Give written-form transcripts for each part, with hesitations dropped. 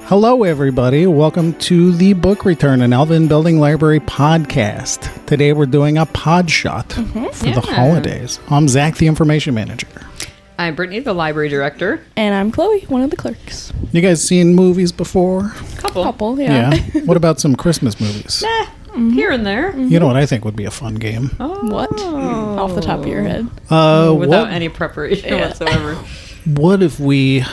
Hello, everybody. Welcome to the Book Return, an Elvin Building Library podcast. Today we're doing a pod shot for the holidays. I'm Zach, the information manager. I'm Brittany, the library director. And I'm Chloe, one of the clerks. You guys seen movies before? Couple, yeah. What about some Christmas movies? Here and there. You know what I think would be a fun game? What? Off the top of your head? Without any preparation whatsoever. What if we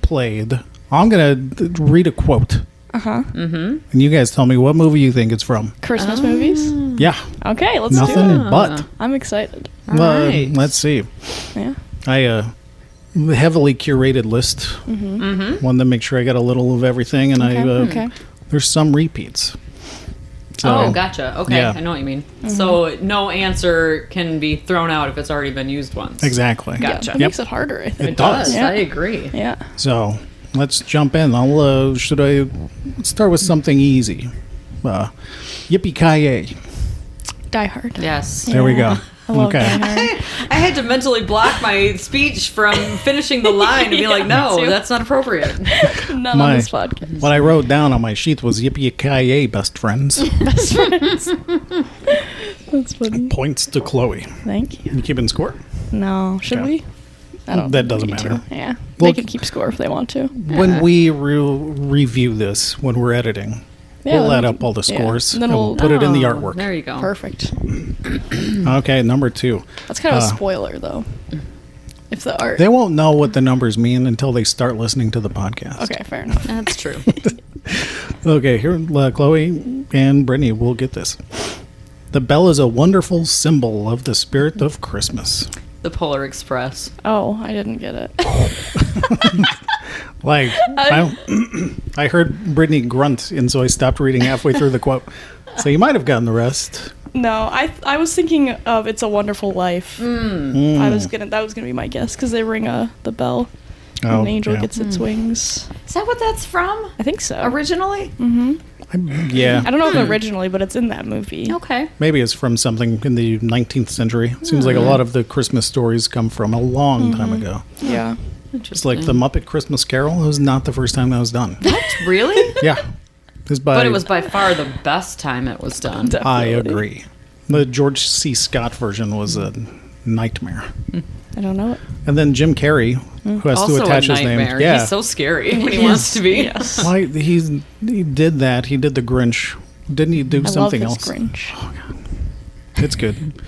played... I'm going to read a quote. And you guys tell me what movie you think it's from. Christmas movies? Yeah. Okay, let's do Nothing it. but. I'm excited. Right. Let's see. Yeah. I heavily curated list. Wanted to make sure I got a little of everything, and Okay. there's some repeats. So, Gotcha. Okay, yeah. I know what you mean. So no answer can be thrown out if it's already been used once. Exactly. Gotcha. That makes it harder, I think. It does. Yeah. I agree. Yeah. So let's jump in. Let's start with something easy. Yippee-ki-yay. Die Hard. Yes. There we go. I love Okay. Die Hard. I had to mentally block my speech from finishing the line and be like, no, me too. that's not appropriate. Not on this podcast. What I wrote down on my sheet was yippee-ki-yay, best friends. Best friends. That's funny. Points to Chloe. Thank you. You keeping score? No, should Okay. we? I don't That think doesn't we need matter. to. Yeah. Look- They can keep score if they want to. When we review this, when we're editing, Yeah, we'll then add we up all the yeah. scores And and then we'll we'll- put it in the Oh, artwork. There you go. Perfect. Okay, number 2. That's kind of a spoiler, though. If the art... They won't know what the numbers mean until they start listening to the podcast. Okay, fair enough. That's true. Okay, here, Chloe and Brittany will get this. The bell is a wonderful symbol of the spirit of Christmas. The Polar Express. Oh, I didn't get it. Like, I heard Brittany grunt, and so I stopped reading halfway through the quote. So you might have gotten the rest. No, I was thinking of "It's a Wonderful Life." That was gonna be my guess because they ring the bell. And Oh, an angel yeah. gets its wings. Is that what that's from? I think so. Originally? Yeah. I don't know if originally, but it's in that movie. Okay. Maybe it's from something in the 19th century. Seems like a lot of the Christmas stories come from a long time ago. Yeah. It's like the Muppet Christmas Carol. It was not the first time that was done. What? Really? Yeah. But it was by far the best time it was done. I Definitely. agree. The George C. Scott version was a nightmare. I don't know it. And then Jim Carrey, who has Also to attach a his name. nightmare. Yeah. He's so scary when he wants to be. Yes. Why he did that. He did the Grinch. Didn't he do I something love else? his Grinch. It's good.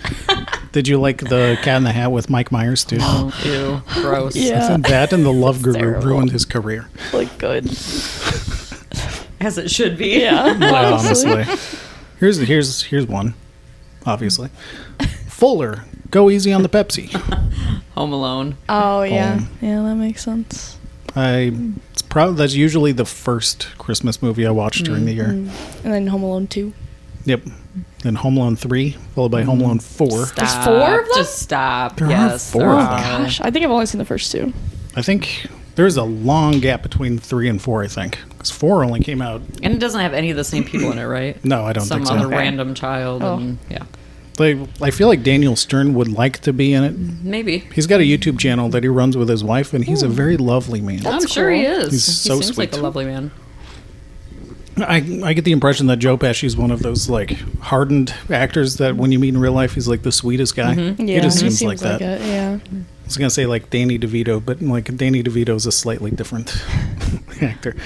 Did you like the Cat in the Hat with Mike Myers too? Oh, ew. Gross. Yeah. Isn't that and the Love Guru terrible. ruined his career? Like good. As it should be. Yeah. Well, honestly. Here's one. Obviously. Fuller, go easy on the Pepsi. Home Alone. Oh yeah. Home. Yeah, that makes sense. That's usually the first Christmas movie I watch during the year. And then Home Alone 2. Yep. Then Home Alone 3, followed by Home Alone 4. Stop. 4 of them? Just stop. There are yes. 4 there of are. them. Gosh, I think I've only seen the first 2. I think there's a long gap between 3 and 4, I think. Because 4 only came out. And it doesn't have any of the same people in it, right? No, I don't Some think so. other Okay. random child. Oh. And, yeah. I feel like Daniel Stern would like to be in it. Maybe. He's got a YouTube channel that he runs with his wife, and he's a very lovely man. I'm sure he is. He's he so seems like sweet. a lovely man. I get the impression that Joe Pesci's one of those like hardened actors that when you meet in real life, he's like the sweetest guy. Yeah, He just seems like that. it, yeah. I was gonna say like Danny DeVito, but like Danny DeVito's a slightly different actor.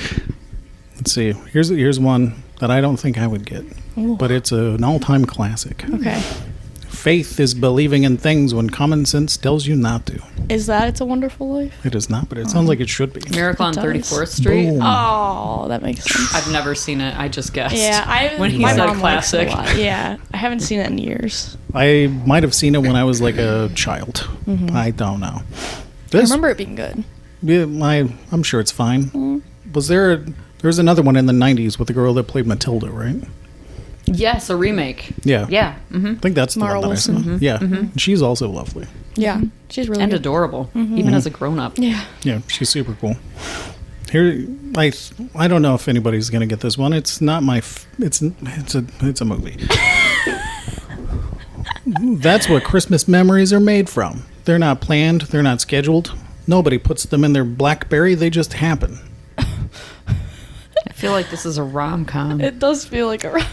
Let's see. Here's one that I don't think I would get, Ooh. but it's an all-time classic. Okay. Faith is believing in things when common sense tells you not to. Is that It's a Wonderful Life? It is not, but it sounds like it should be. Miracle on It does. 34th Street. Boom. Oh, that makes sense. I've never seen it. I just guessed. Yeah, when he my said mom likes it classic. a lot. Yeah, I haven't seen it in years. I might have seen it when I was like a child. I don't know. I remember it being good. Yeah, I'm sure it's fine. There's another one in the 90s with the girl that played Matilda, right? Yes, a remake. Yeah. Yeah. I think that's the Mara one that I Wilson. saw. Yeah. She's also lovely. Yeah, she's really And good. adorable, even as a grown up. Yeah. Yeah, she's super cool. Here, I don't know if anybody's gonna get this one. It's not my. It's a movie. That's what Christmas memories are made from. They're not planned. They're not scheduled. Nobody puts them in their BlackBerry. They just happen. feel like this is a rom-com. It does feel like a rom-com.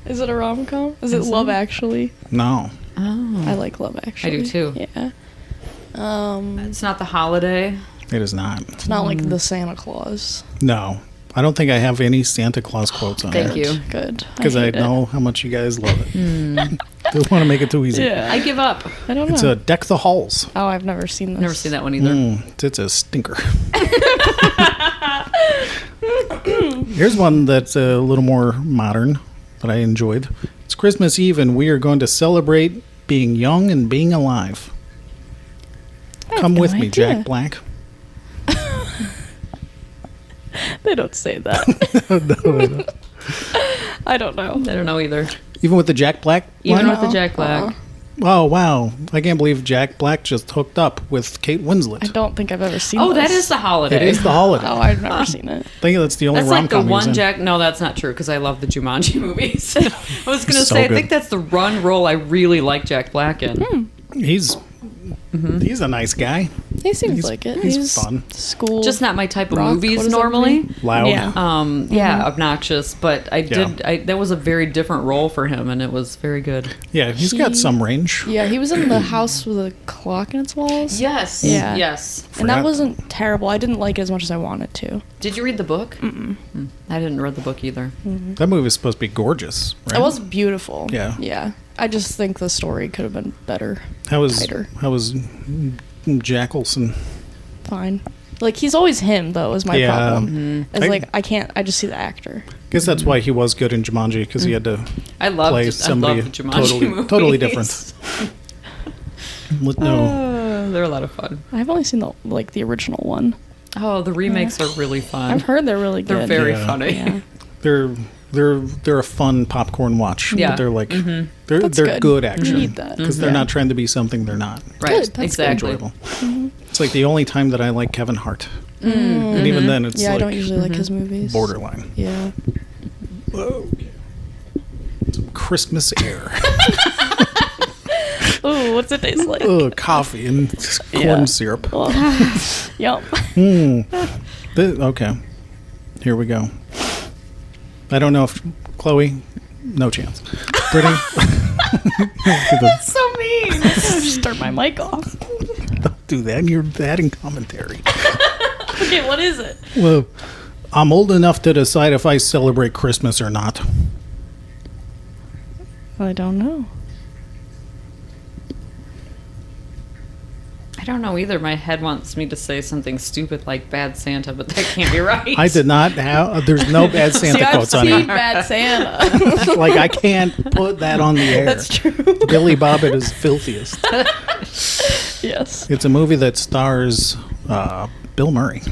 Is it a rom-com? Is it Love Actually? No. Oh. I like Love Actually. I do too. Yeah. It's not The Holiday. It is not. It's not like the Santa Claus. No. I don't think I have any Santa Claus quotes on Thank here. you. Good. Because I hate it. know how much you guys love it. Don't want to make it too easy. Yeah. I give up. I don't know. It's a Deck the Halls. Oh, I've never seen this. Never seen that one either. It's a stinker. Here's one that's a little more modern, but I enjoyed. It's Christmas Eve, and we are going to celebrate being young and being alive. Come no with me, idea. Jack Black. They don't say that. No. I don't know. I don't know either. Even with the Jack Black Even line? with the Jack Black. Oh, wow. I can't believe Jack Black just hooked up with Kate Winslet. I don't think I've ever seen Oh, this. that is The Holiday. It is The Holiday. Oh, I've never seen it. I think that's the only That's like the rom-com he's one in. Jack. No, that's not true because I love the Jumanji movies. I was going to So say, I good. think that's the one role I really like Jack Black in. He's a nice guy. He seems He's- like it. he's fun. School. Just not my type of Rock, what movies does that normally. mean? Loud. Yeah. Yeah, obnoxious, but I did. That was a very different role for him, and it was very good. Yeah, he's got some range. Yeah, he was in the house with a clock in its walls. Yes. Yeah. Yes. And that Forgot. wasn't terrible. I didn't like it as much as I wanted to. Did you read the book? Mm-mm. I didn't read the book either. That movie was supposed to be gorgeous, right? It was beautiful. Yeah. Yeah. I just think the story could have been better. How was tighter. Jackelson? Fine. Like, he's always him, though, is my Yeah. problem. It's I- like, I just see the actor. I guess that's why he was good in Jumanji, because he had to I loved. play I somebody loved the Jumanji movies. totally different. No, They're a lot of fun. I've only seen the original one. Oh, the remakes are really fun. I've heard they're really They're good. very Yeah. funny. Yeah. they're a fun popcorn watch. Yeah. But they're like That's they're good You action need that. because they're not trying to be something they're not. Right. Good, that's Exactly. Enjoyable. It's like the only time that I like Kevin Hart, and even then it's Yeah, I like don't usually like his movies. borderline. Yeah. Some Christmas air. Ooh, what's it taste like? Ugh, coffee and corn Yeah. syrup. Oh. Yum. Okay, here we go. I don't know if Chloe, no chance. Brittany, So mean. Just turn my mic off. don't do that. You're adding commentary. Okay, what is it? Well, I'm old enough to decide if I celebrate Christmas or not. I don't know. I don't know either. My head wants me to say something stupid like Bad Santa, but that can't be right. I did not have. There's no bad Santa See, I've quotes on seen here. Bad Santa. Like I can't put that on the air. That's true. Billy Bob at his filthiest. Yes. It's a movie that stars Bill Murray.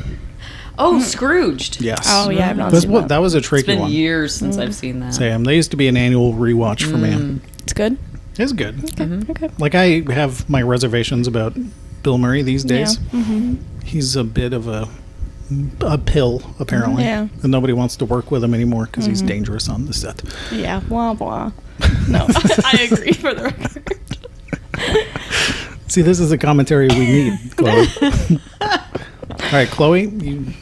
Oh, Scrooged. Yes. Oh yeah, I've not That's seen what, that. that was a It's tricky been one. years since I've seen that. Sam, they used to be an annual rewatch for me. It's good. It's good. Okay. Like I have my reservations about Bill Murray these days. Yeah. He's a bit of a pill apparently, Yeah. and nobody wants to work with him anymore because he's dangerous on the set. Yeah. Blah blah. No, I agree for the record. See, this is the commentary we need, Chloe. All right, Chloe,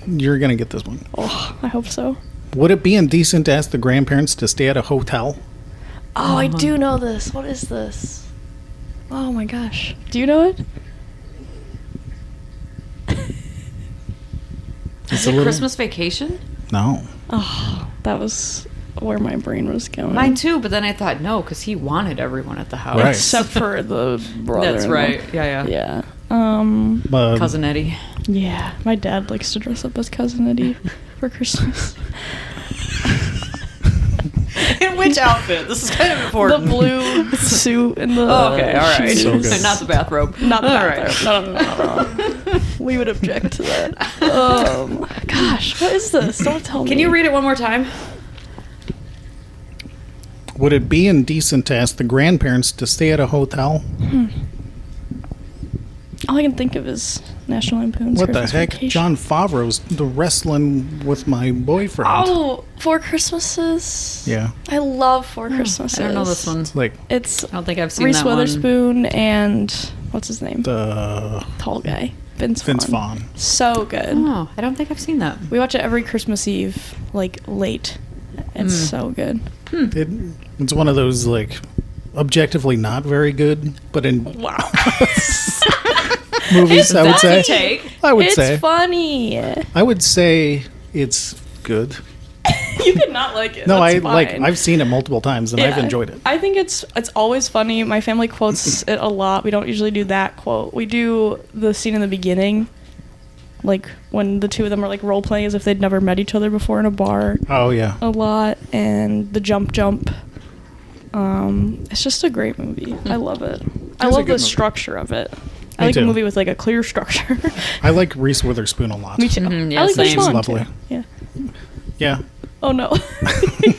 you're gonna get this one. Oh, I hope so. Would it be indecent to ask the grandparents to stay at a hotel? Oh, I do know this. What is this? Oh my gosh. Do you know it? Is it Christmas Vacation? No. Oh, that was where my brain was going. Mine too, but then I thought no, because he wanted everyone at the house. Right. Except for the brother. That's right. Yeah. Yeah. Cousin Eddie. Yeah. My dad likes to dress up as Cousin Eddie for Christmas. In which outfit? This is kind of The important. blue suit and the Oh, okay, all right. shoes. So good. Not the bathrobe. Not the All bathrobe. right. No. We would object to that. Gosh, what is this? Don't tell me. Can you read it one more time? Would it be indecent to ask the grandparents to stay at a hotel? All I can think of is National Lampoon's What the Christmas heck? Vacation. John Favreau's the wrestling with my boyfriend. Oh, Four Christmases. Yeah. I love Four Christmases. I don't know this one. It's like It's I don't think I've seen Reese that one. Witherspoon and what's his name? the Tall guy. Vince Vaughn. So good. Oh, I don't think I've seen that. We watch it every Christmas Eve, like late. It's so good. It's one of those like objectively not very good, but in Wow. movies, I would That's say. a take. I would It's say. funny. I would say it's good. You could not like it. No, That's I fine. I've seen it multiple times and I've Yeah. enjoyed it. I think it's always funny. My family quotes it a lot. We don't usually do that quote. We do the scene in the beginning, like when the two of them are like role playing as if they'd never met each other before in a bar, Oh yeah. a lot, and the jump. It's just a great movie. I love it. I a love good the movie. structure of it. I Me like a too. movie with like a clear structure. I like Reese Witherspoon a lot. Me too. Yeah, I like same. Vince Vaughn, Lovely. too. Yeah. Yeah. Oh no.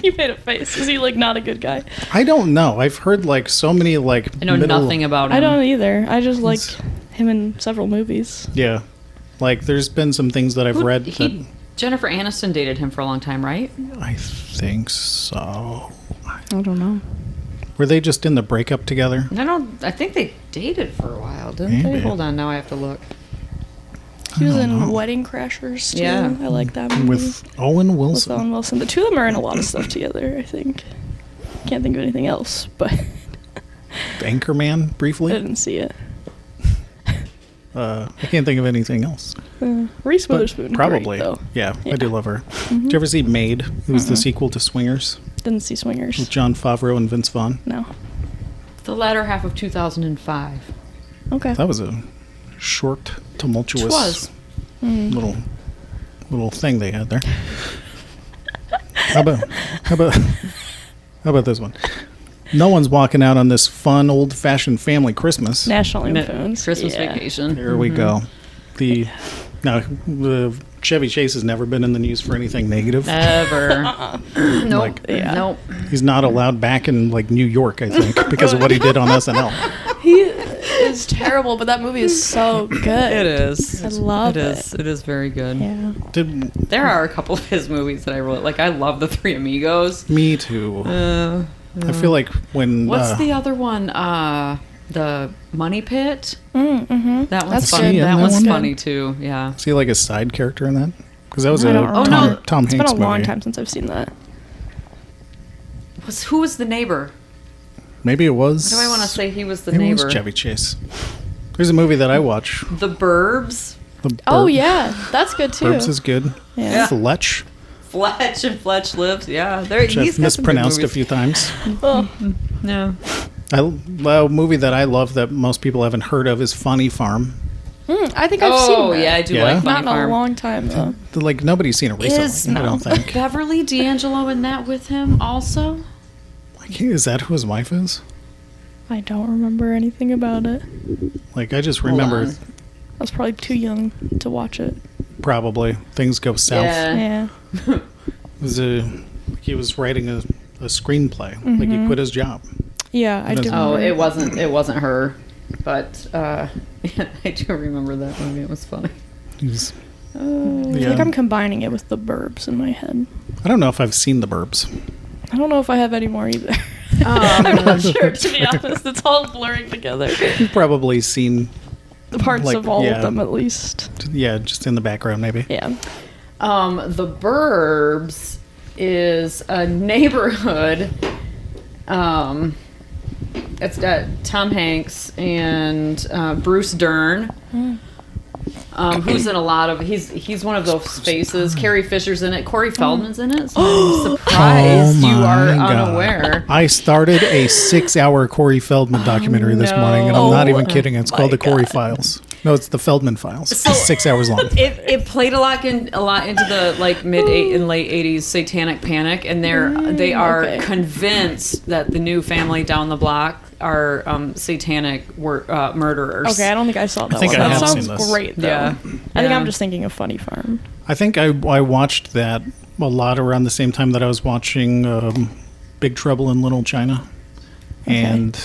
You made a face. Is he like not a good guy? I don't know. I've heard like so many like I know nothing about him. I don't either. I just like him in several movies. Yeah. Like there's been some things that I've read that Jennifer Aniston dated him for a long time, right? I think so. I don't know. Were they just in the breakup together? I think they dated for a while, didn't Maybe. they? Hold on, now I have to look. He was in know. Wedding Crashers too. Yeah. I like that movie. With Owen With Wilson. Owen Wilson. The two of them are in a lot of stuff together, I think. Can't think of anything else, but I Anchorman, briefly. didn't see it. I can't think of anything else. Reese But Witherspoon. probably. Great, though. Yeah, I do love her. Mm-hmm. Did you ever see Maid? It was the sequel to Swingers Didn't see Swingers. with John Favreau and Vince Vaughn. No. The latter half of 2005. Okay. That was a short, tumultuous Which was. little thing they had there. How about this one? No one's walking out on this fun, old-fashioned family Christmas. National Lampoon's. Christmas Yeah. Vacation. Here we go. The Chevy Chase has never been in the news for anything negative. Ever. Nope. Like- Yeah. Nope. He's not allowed back in like New York, I think, because of what he did on SNL. He is terrible, but that movie is so good. It is. I love it. Is. It is very good. Yeah. Did There are a couple of his movies that I really like. I love The Three Amigos. me too. I feel like when What's the other one? The Money Pit. Mm-hmm. That one's That's fun. good. Yeah, That that one's one? funny too. Yeah. is he like a side character in that? Because that was I a don't Tom, remember. Tom It's Hanks been a long movie. time since I've seen that. Who was the neighbor? Maybe it was. Why do I want to say he was the Maybe it neighbor? was Chevy Chase. There's a movie that I watch. The Burbs. The Oh Bur- yeah, that's good too. Burbs is good. Yeah. Fletch, Fletch and Fletch Lives. Yeah, there. which He's I've got some good mispronounced a movies. few times. Oh, Yeah. A movie that I love that most people haven't heard of is Funny Farm. I think I've seen Oh that. yeah, I do Yeah? like Funny Not in a Farm. long time though. Like nobody's seen it recently. Is I don't think. Beverly D'Angelo in that with him also? Like, is that who his wife is? I don't remember anything about it. Like I just Hold remember on. I was probably too young to watch it. probably things go south. Yeah. Yeah. It was he was writing a screenplay. Like he quit his job. Yeah, I do. That's- Oh, remember. it wasn't her, but I do remember that movie. It was funny. He's, I feel yeah. like I'm combining it with the Burbs in my head. I don't know if I've seen The Burbs. I don't know if I have any more either. I'm not sure, to be honest. It's all blurring together. You've probably seen, The parts Like, of all yeah. of them, at least. yeah, just in the background maybe. Yeah. The Burbs is a neighborhood. It's got Tom Hanks and Bruce Dern, who's in a lot of. He's one of those faces. Carrie Fisher's in it. Corey Feldman's in it. So I'm surprised you are Oh my God. unaware. I started a 6-hour Corey Feldman documentary this morning, and I'm not even no. kidding. It's My called The Corey God. Files. No, it's The Feldman Files. So- It's 6 hours long. It played a lot into the like and late '80s satanic panic, and they are okay. convinced that the new family down the block are satanic murderers. Okay, I don't think I saw that think one. I That have sounds seen this. great, though. Yeah. I think Yeah. I'm just thinking of Funny Farm. I think I watched that a lot around the same time that I was watching Big Trouble in Little China. And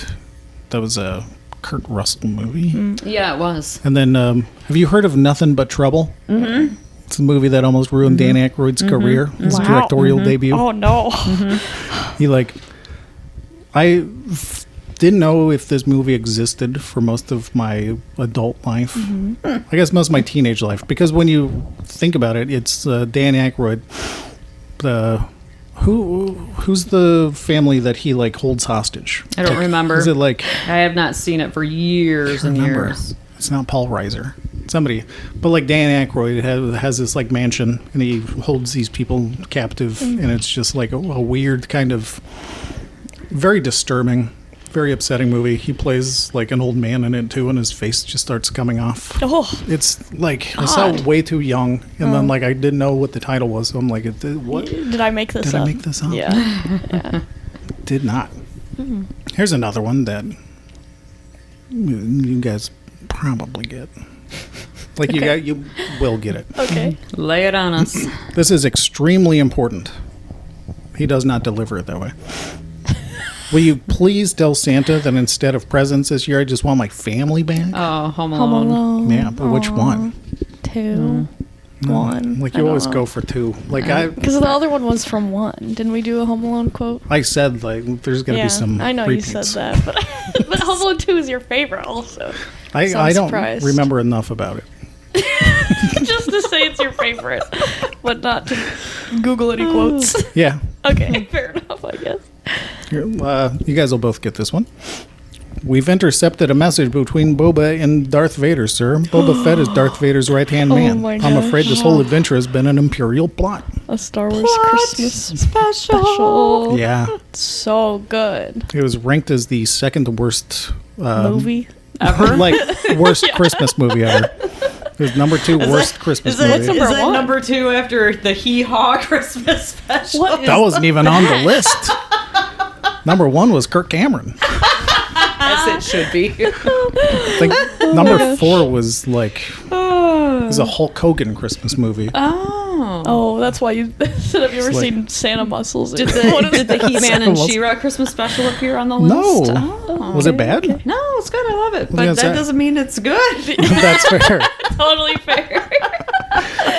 that was a Kurt Russell movie. Yeah, it was. And then, have you heard of Nothing But Trouble? Mm-hmm. It's a movie that almost ruined Dan Aykroyd's career, his Wow. directorial debut. Oh, no. He didn't know if this movie existed for most of my adult life. I guess most of my teenage life. Because when you think about it, it's Dan Aykroyd. Who's the family that he like holds hostage? I don't remember. Is it like I have not seen it for years and remember? years. It's not Paul Reiser. Somebody, but like Dan Aykroyd has this like mansion, and he holds these people captive, and it's just like a weird kind of very disturbing, very upsetting movie. He plays like an old man in it too, and his face just starts coming off. Oh, It's like I saw it way too young, and then like I didn't know what the title was, so I'm like, what? did I make this Did up? I make this up? Yeah. Did not. Here's another one that you guys probably get. Like you will get it. Okay. Lay it on us. This is extremely important. He does not deliver it that way. Will you please tell Santa that instead of presents this year, I just want my family back? Oh, Home Home Alone. Alone. Yeah, but which one? 2, 1. Like you always go for 2. Like Because the other one was from 1. Didn't we do a Home Alone quote? I said, like there's gonna be some. I know repeats. you said that, but but Home Alone 2 is your favorite also. I So I'm don't surprised. remember enough about it. Just to say it's your favorite, but not to Google any quotes. Yeah, Okay, fair enough, I guess. Here, you guys will both get this one. We've intercepted a message between Boba and Darth Vader, sir. Boba Fett is Darth Vader's right-hand man. my I'm afraid gosh. this whole adventure has been an Imperial plot. A Star Wars Christmas special. Yeah, So good. it was ranked as the second worst Movie. Ever? like worst Christmas movie ever. It was number 2 worst Christmas Is movie. number one? number 2 after the Hee Haw Christmas special? What is That wasn't even on the list. Number 1 was Kirk Cameron. As it should be. Like number gosh. 4 was like it was a Hulk Hogan Christmas movie. Oh, that's why you said, have you ever like- seen Santa Muscles? Did the He-Man and Someone- She-Ra Christmas special appear on the list? No. Oh. Was it bad? No, it's good. I love it. was But gonna that say. doesn't mean it's good. That's fair. Totally fair.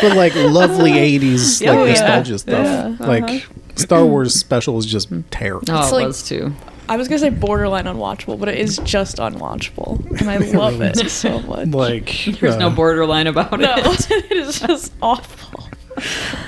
But like lovely 80s like Oh, yeah. nostalgia stuff. Yeah. Like Star Wars special is just terrible. Oh, It's it like- was too. I was gonna say borderline unwatchable, but it is just unwatchable, and I love it so much. Like There's no borderline about No, it. it is just awful.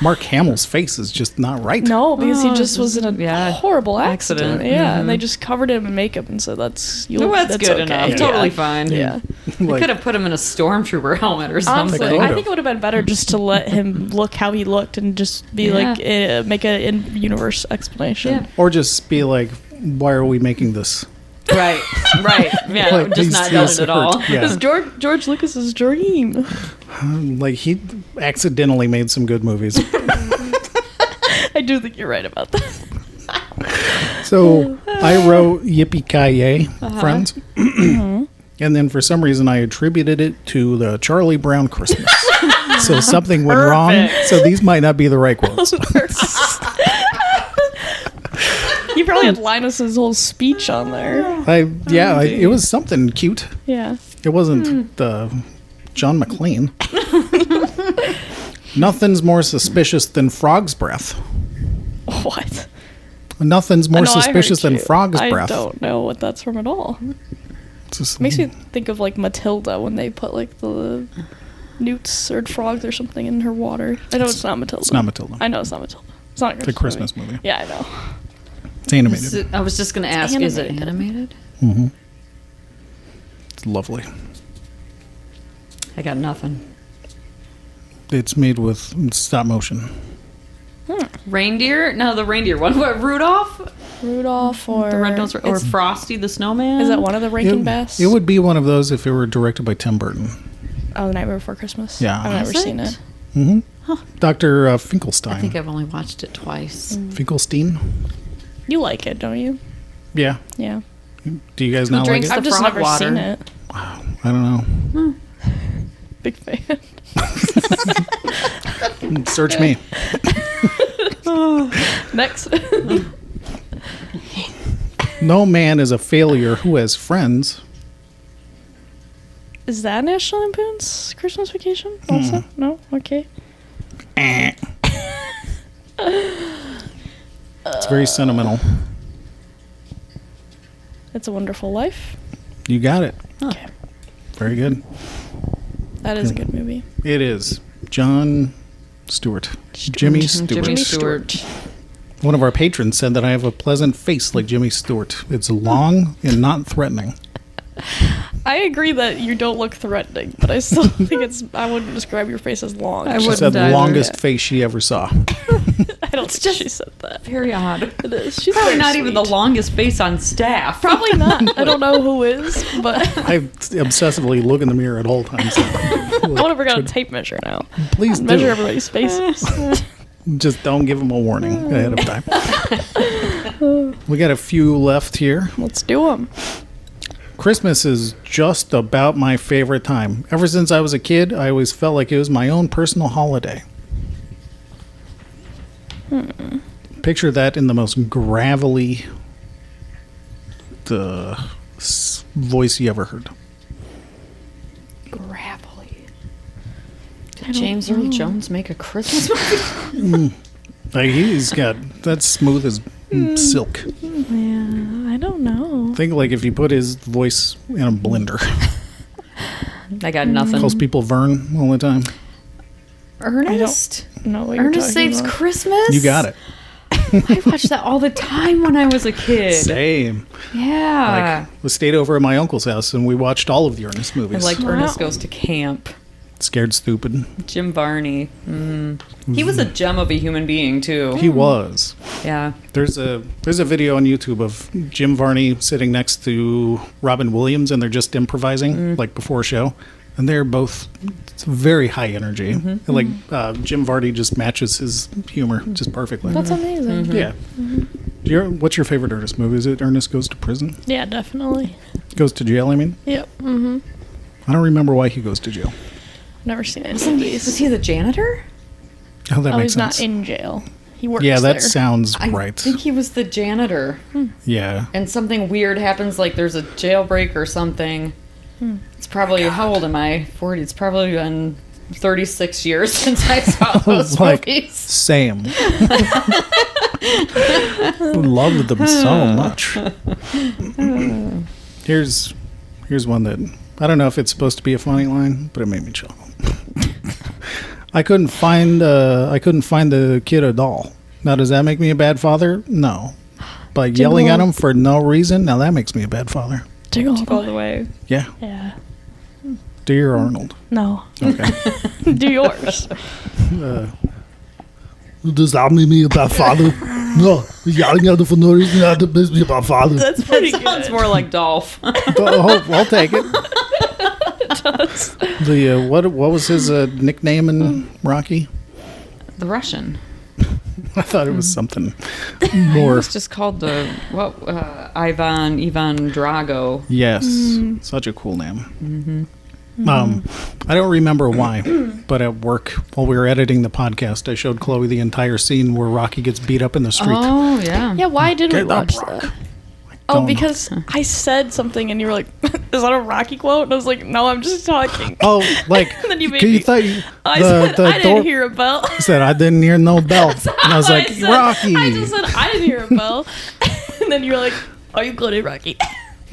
Mark Hamill's face is just not right. No, because he Oh, just was in a yeah, horrible accident. accident. Yeah, and they Mhm. just covered him in makeup and said that's No, that's good okay. enough. Yeah. Totally fine. Yeah. They Like, could have put him in a stormtrooper helmet or something. Honestly, Like, I think it would have been better just to let him look how he looked and just be like make a in-universe explanation. Yeah. or just be like, why are we making this? Right, right. Yeah, Like, just he's- not done he's it at all. hurt. Yeah. It's George Lucas's dream. Like he accidentally made some good movies. I do think you're right about that. So I wrote Yippee Ki-Yay, friends. And then for some reason I attributed it to the Charlie Brown Christmas. So something went wrong. Perfect. So these might not be the right quotes. You probably had Linus's whole speech on there. It was something cute. Yeah. It wasn't John McClane. Nothing's more suspicious than frog's breath. What? Nothing's more I know, I heard suspicious than you. frog's I breath. don't know what that's from at all. It's just- Makes me think of like Matilda when they put like the newts or frogs or something in her water. I know it's not Matilda. It's not Matilda. I know it's not Matilda. It's not a It's a Christmas movie. Yeah, I know. It's animated. I was just going to ask, is it animated. animated? It's lovely. I got nothing. It's made with stop motion. Reindeer? No, the reindeer one. What, Rudolph? Rudolph or The red-nosed or it's- Frosty the Snowman? is that one of the Rankin Bass? It would be one of those if it were directed by Tim Burton. Oh, The Nightmare Before Christmas. Yeah. I've never Is seen it? it. Dr. Finkelstein. I think I've only watched it twice. Finkelstein? You like it, don't you? Yeah. Yeah. Do you guys not like drinks it? the I've just frog never water. seen it. I don't know. Big fan. Search me. Next. No man is a failure who has friends. Is that National Lampoon's Christmas Vacation also? No? Okay. It's very sentimental. It's a Wonderful Life. You got it. Okay. Very good. That is a good movie. It is. John Stewart. Jimmy Stewart. Jimmy Stewart. One of our patrons said that I have a pleasant face like Jimmy Stewart. It's long and not threatening. I agree that you don't look threatening, but I still think I wouldn't describe your face as long. I She wouldn't said the either. longest face she ever saw. I don't think she said that. Very odd. It is. She's Probably very not even the sweet. longest face on staff. Probably not. I don't know who is, but I obsessively look in the mirror at all times. I want to bring out a tape measure now. Please Measure do. everybody's faces. Just don't give them a warning ahead of time. We got a few left here. Let's do them. Christmas is just about my favorite time. Ever since I was a kid, I always felt like it was my own personal holiday. Picture that in the most gravelly voice you ever heard. Gravelly. Did James Earl Jones make a Christmas movie? Like he's got that's smooth as silk. Yeah, I don't know. Think like if you put his voice in a blender. I got nothing. Calls people Vern all the time. Ernest? No, what you're Ernest talking Saves about. Christmas? You got it. I watched that all the time when I was a kid. Same. Yeah. We stayed over at my uncle's house and we watched all of the Ernest I movies. like Ernest Wow. Goes to Camp. Scared Stupid. Jim Varney. He was a gem of a human being, too. He was. Yeah. There's a video on YouTube of Jim Varney sitting next to Robin Williams and they're just improvising like before a show. And they're both very high energy. And, like Jim Varney just matches his humor just perfectly. That's amazing. Yeah. What's your favorite Ernest movie? Is it Ernest Goes to Prison? Yeah, definitely. Goes to jail, I mean? Yep. Mm-hmm. I don't remember why he goes to jail. Never seen any of these. Was he the janitor? Oh, that Oh, makes he's sense. not in jail. He works Yeah, that there. sounds I right. think he was the janitor. Yeah. And something weird happens, like there's a jailbreak or something. It's probably, how old am I? 40. It's probably been 36 years since I saw those Like, movies. Same. Loved them so much. Here's one that I don't know if it's supposed to be a funny line, but it made me chuckle. I couldn't find the kid a doll. Now, does that make me a bad father? No. But yelling at him for no reason, now that makes me a bad father. Jingle All the way. Yeah. Yeah. Dear Arnold. No. Okay. Do yours. Does that make me a bad father? No. Yelling at him for no reason, that makes me a bad father. That's pretty That sounds good. more like Dolph. I'll take it. The what was his nickname in Rocky? The Russian. I thought it was something It more. was just called the, Ivan Drago. Yes, such a cool name. I don't remember why, but at work while we were editing the podcast, I showed Chloe the entire scene where Rocky gets beat up in the street. Oh, yeah. Yeah, why did we Get up, watch Rock. that? Don't Oh, know. because I said something and you were like, "Is that a Rocky quote?" And I was like, "No, I'm just talking." Oh, like And then you made you me- thought I said I didn't hear a bell. said I didn't hear no bell, and I was like, said, Rocky. I just said I didn't hear a bell, and then you were like, "Are you good at Rocky?"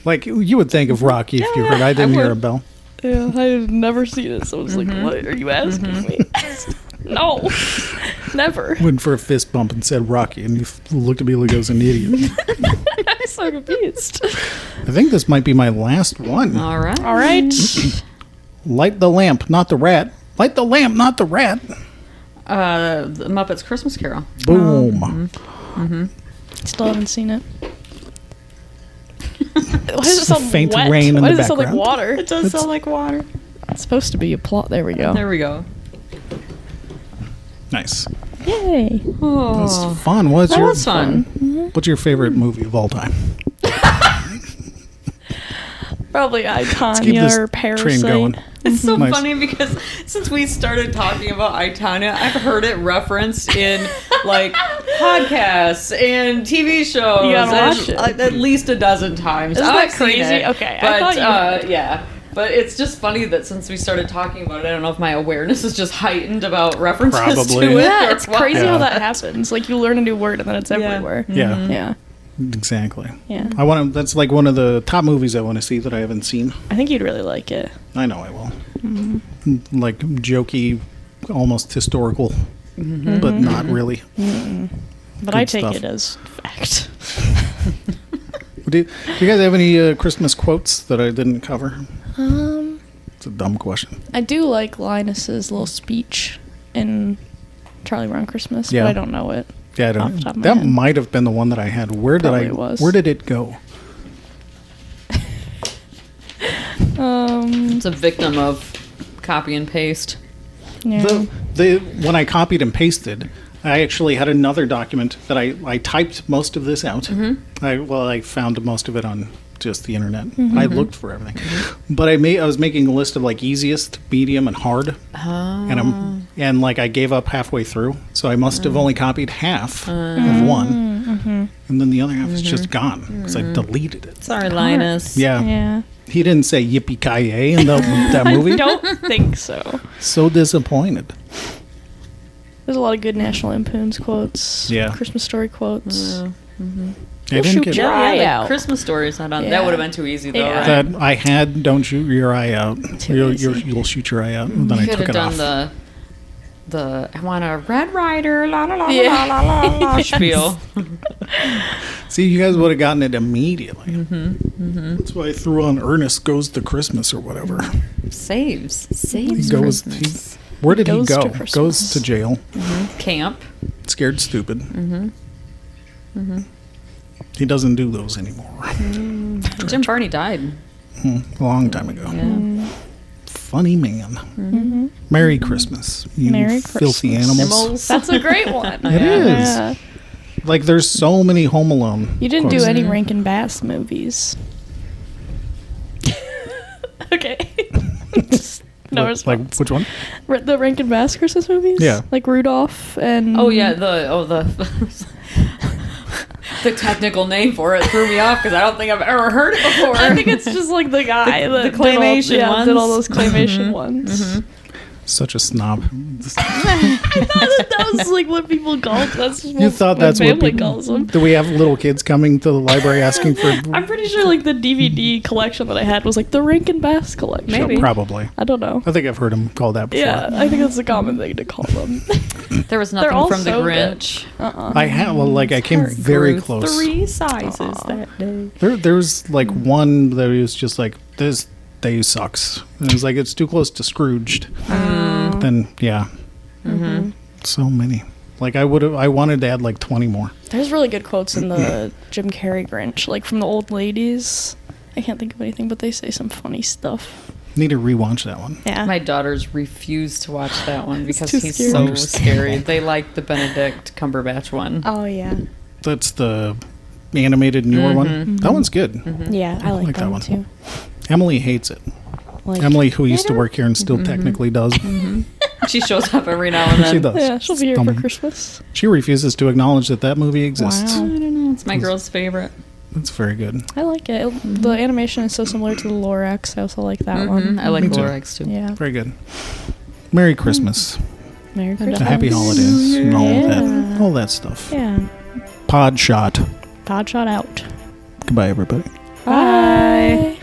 Like you would think of Rocky if you Yeah, heard I didn't hear a would. bell. Yeah, I've never seen it, so I was like, "What are you asking me?" No, never. Went for a fist bump and said Rocky, and he looked at me like I was an idiot. I'm so confused. I think this might be my last one. All right. All right. Light the lamp, not the rat. Light the lamp, not the rat. The Muppets Christmas Carol. Boom. Still haven't seen it. Why does it sound Faint wet? rain in Why the does it sound like background. water? It does sound like water. It's supposed to be a plot. There we go. There we go. Nice. Yay. Oh, That's fun. What's that your was fun. What's your favorite movie of all time? Probably I, keep Tanya this or train Parasite. going. It's so Nice. funny because since we started talking about I, Tanya, I've heard it referenced in like podcasts and TV shows. You gotta and, watch it. at least a dozen times. Isn't that I've seen crazy? it, Okay, I but thought you had. yeah. But it's just funny that since we started talking about it, I don't know if my awareness is just heightened about references Probably. to it. Yeah, or it's what. crazy Yeah. how that happens. Like you learn a new word and then it's everywhere. Yeah. Yeah. Exactly. Yeah. I want to. That's like one of the top movies I want to see that I haven't seen. I think you'd really like it. I know I will. Like jokey, almost historical, but not really. But Good I take stuff. it as fact. Do you guys have any Christmas quotes that I didn't cover? It's a dumb question. I do like Linus's little speech in Charlie Brown Christmas, Yeah. but I don't know it. Yeah, I Off the top don't. of my That head. might have been the one that I had. Where did Probably was. Where did it go? It's a victim of copy and paste. Yeah. When I copied and pasted, I actually had another document that I typed most of this out. I found most of it on just the internet. I looked for everything, but I was making a list of like easiest, medium, and hard, and I gave up halfway through. So I must have only copied half of one, and then the other half is just gone because I deleted it. Sorry, Linus. Yeah. Yeah. He didn't say yippee ki yay in that movie. Don't think so. So disappointed. There's a lot of good National Lampoon's quotes. Yeah. Christmas Story quotes. I didn't shoot get your eye the out. Christmas stories not on. Yeah. That would have been too easy though, Yeah. right? that I had. Don't shoot your eye out. easy. You'll shoot your eye out. And then I Could took have it done off. the I want a Red Rider la la la Yeah. la la la la spiel. See, you guys would have gotten it immediately. That's why I threw on Ernest Goes to Christmas or whatever. Saves He Christmas. Where did he Goes go? to Christmas. Goes to jail. Camp. Scared stupid. He doesn't do those anymore. Jim Varney died. A long time ago. Yeah. Funny man. Merry Christmas, you Merry filthy Christmas. animals. Animals. That's a great one. It is. Yeah. Like, there's so many Home Alone. You didn't quotes. do any Rankin Bass movies. Okay. No Like, response. which one? The Rankin Bass Christmas movies? Yeah. Like Rudolph and... Oh yeah, the the technical name for it threw me off because I don't think I've ever heard it before. I think it's just like the guy The that claymation did all, ones. did all those claymation ones. Such a snob. That was like what people called. That's You thought that's what family people calls them. Do we have little kids coming to the library asking for? I'm pretty sure like the DVD collection that I had was like the Rankin Bass collection. Maybe. Probably. I don't know. I think I've heard him called that before. Yeah, I think that's a common thing to call them. There was They're nothing all from the so good. Grinch. I had I came very Grew close. 3 sizes that day. There's like one that was just like, this day sucks. And it was like, it's too close to Scrooged. Then yeah, so many. Like I wanted to add like 20 more. There's really good quotes in the Jim Carrey Grinch, like from the old ladies. I can't think of anything, but they say some funny stuff. Need to rewatch that one. Yeah. My daughters refuse to watch that one because too he's scary. so scary. They like the Benedict Cumberbatch one. Oh yeah. That's the animated newer one. That one's good. Yeah, I like that one too. Emily hates it. Like, Emily, who used to work here and still technically does. She shows up every now and then. She does. yeah, she'll be here Dumb. for Christmas. She refuses to acknowledge that movie exists. Wow. I don't know. It's my girl's favorite. That's very good. I like it. The animation is so similar to the Lorax. I also like that one. I like Me too. Lorax too. Yeah. Very good. Merry Christmas. Merry And Christmas. Happy holidays. And all Yeah. that. All that stuff. Yeah. Pod shot. Pod shot out. Goodbye, everybody. Bye.